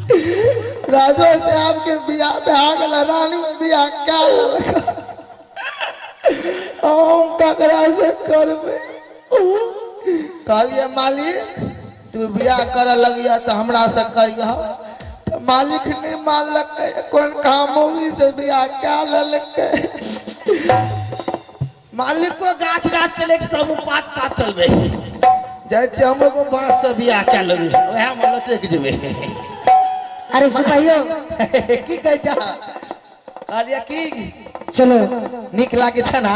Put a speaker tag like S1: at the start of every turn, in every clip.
S1: राजो से आपके बियाह पे आग रानी में बियाह क्या लगा हम ककरा से करबे कहलिए मालिक तू बियाह कर लगिया तो हमरा से करिया तो मालिक ने मानलक कौन कामोगी से बियाह क्या ललके मालिक को गाछ गाछ चले तब पात पात चलबे जैसे हम को बांस से बियाह क्या लगी वह में लटक जेबे।
S2: अरे सिपाहियों
S1: की कह जा कहलिए की
S2: चलो
S1: निक लागे छ ना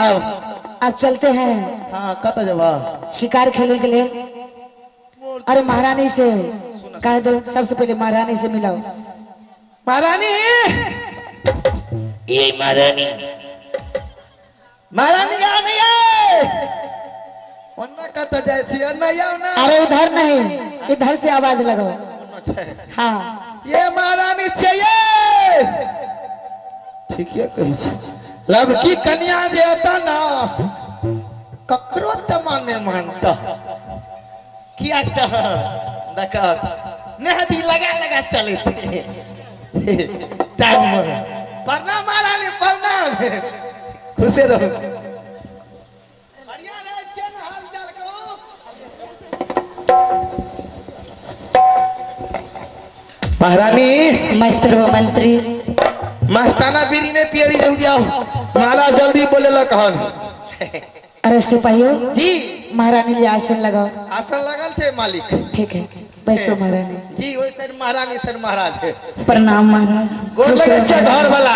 S2: अब चलते हैं।
S1: हां कत जबा
S2: शिकार खेलने के लिए। अरे महारानी से कह दो सबसे पहले महारानी से मिलाओ।
S1: महारानी
S3: ये महारानी
S1: महारानी आ नहीं है ओन्ना कत जाय छी ओन्ना या ना।
S2: अरे उधर नहीं इधर से आवाज लगाओ।
S1: ओन्ना छै
S2: हाँ
S1: ये महारानी चाहिए ठीक है कही छी लब की कन्या जे आता ना ककरो त माने मानता किया त देखा मेहंदी लगा लगा चले थे टाइम प्रणाम महारानी प्रणाम खुश रहो बढ़िया ले चल हाल चाल को महारानी
S2: मस्त रहो मंत्री।
S1: मस्ताना बीरी ने पियरी जल्दी आओ माला जल्दी बोले ला कहन।
S2: अरे सिपाहियों
S1: जी
S2: महारानी लिए आसन लगाओ।
S1: आसन लगल छे मालिक
S2: ठीक है बैसो महारानी।
S1: जी ओइ सर महारानी सर महाराज है
S2: प्रणाम महाराज।
S1: गोर लगे छे घर वाला।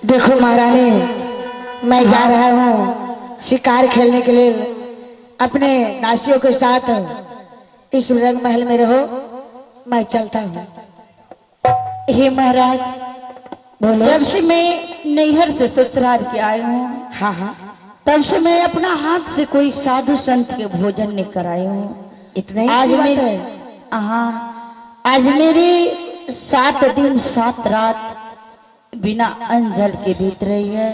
S2: देखो महारानी मैं जा रहा हूँ शिकार खेलने के लिए अपने दासियों के साथ इस रंग महल में रहो मैं चलता हूँ।
S4: हे महाराज
S2: बोलो।
S4: जब से मैं नैहर से ससुराल के आई हूँ
S2: हाँ हाँ
S4: तब से मैं अपना हाथ से कोई साधु संत के भोजन नहीं कराई हूँ।
S2: इतना ही
S4: आज
S2: सी बात
S4: मेरे
S2: है।
S4: हाँ आज मेरे 7 दिन 7 रात बिना अन्न जल के बीत रही है।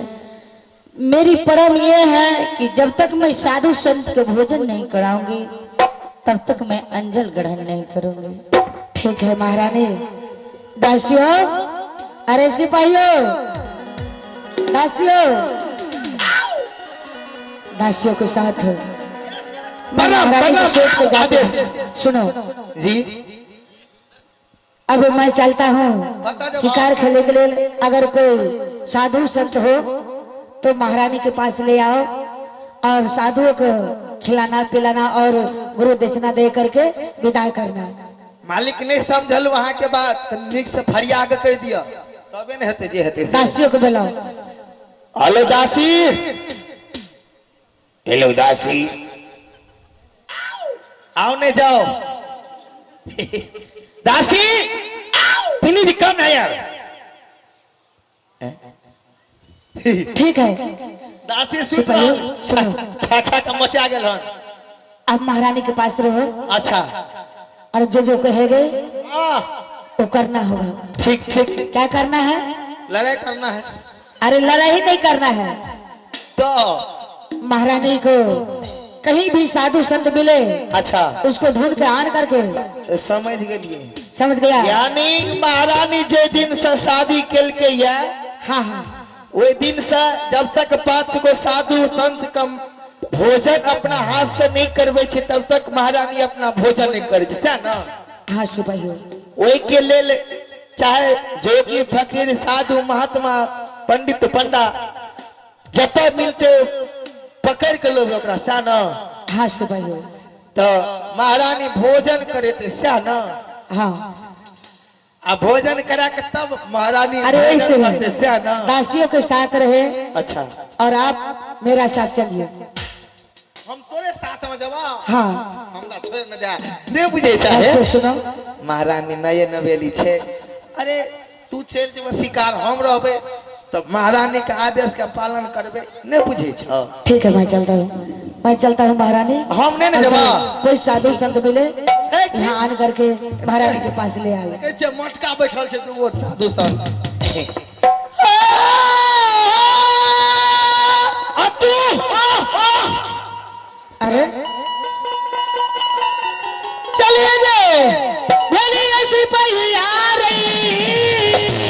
S4: मेरी परम यह है कि जब तक मैं साधु संत के भोजन नहीं कराऊंगी तब तक मैं अंजल ग्रहण नहीं करूंगी।
S2: ठीक है महारानी। दासियों अरे सिपाहियों दासियों दासियों के साथ मैं महारानी के शेठ पे जाती हूँ। सुनो
S1: जी
S2: अब मैं चलता हूँ शिकार खेलने के लिए। अगर कोई साधु संत हो तो महारानी के पास ले आओ और साधुओं को खिलाना पिलाना और गुरु दक्षिणा दे करके विदा करना।
S1: मालिक ने समझल वहां के बाद निक से फरियाद कह दिया तबे न हेते जे हेते।
S2: दासियों को बुलाओ।
S1: हेलो दासी
S3: हेलो दासी
S1: आओ ने जाओ दासी प्लीज कम है यार।
S2: ठीक है
S1: दासी सुन
S2: सिपाहियों सुनो
S1: खा का मचा गेल हन।
S2: अब महारानी के पास रहो
S1: अच्छा
S2: और जो कहेगे
S1: आ,
S2: तो करना होगा।
S1: ठीक ठीक
S2: क्या करना है?
S1: लड़ाई करना है
S2: अरे लड़ाई नहीं करना है
S1: तो
S2: महारानी को कहीं भी साधु संत मिले
S1: अच्छा
S2: उसको ढूंढ के आन करके
S1: समझ गए
S2: समझ गया।
S1: यानी महारानी जे दिन से शादी केल के या
S2: हाँ हाँ
S1: वही दिन से जब तक 5 को साधु संत का भोजन अपना हाथ से नहीं करवे छे तब तक महारानी अपना भोजन नहीं करे छे ना।
S2: हाँ सिपाहियों
S1: वही के लेल चाहे जोगी फकीर साधु महात्मा पंडित पंडा जते मिलते पकड़ के लोग ओकरा सा ना।
S2: हाँ सिपाहियों
S1: तो महारानी भोजन करे थे सा ना।
S2: हाँ
S1: आ भोजन करा के तब महारानी
S2: अरे वैसे
S1: करते सा ना।
S2: दासियों के साथ रहे
S1: अच्छा
S2: और आप मेरा साथ चलिए।
S1: हम तोरे साथ में जवा
S2: हाँ
S1: हमरा छोड़ न जा ने बुझे चाहे
S2: तो सुनो
S1: महारानी नये नवेली छे। अरे तू चल जेब शिकार हम रहबे तब महारानी के आदेश का पालन करबे ने बुझे छ।
S2: ठीक है मैं चलता हूँ महारानी।
S1: हम ने न जवा
S2: कोई साधु संत मिले
S1: है कि?
S2: यहाँ आन करके महारानी के पास ले आए।
S1: के जे मटका बैठल छे तो वो साधु संत आ तू
S2: अरे चलिए जे बोलिए सिपाही आ रही।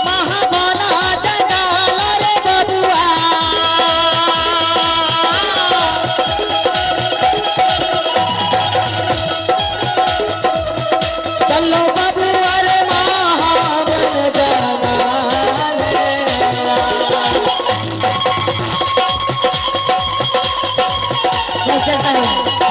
S2: महाबना जगाल रे बबुआ, चलो बबुआ रे महाबन जगाल रे। नहीं चलता है।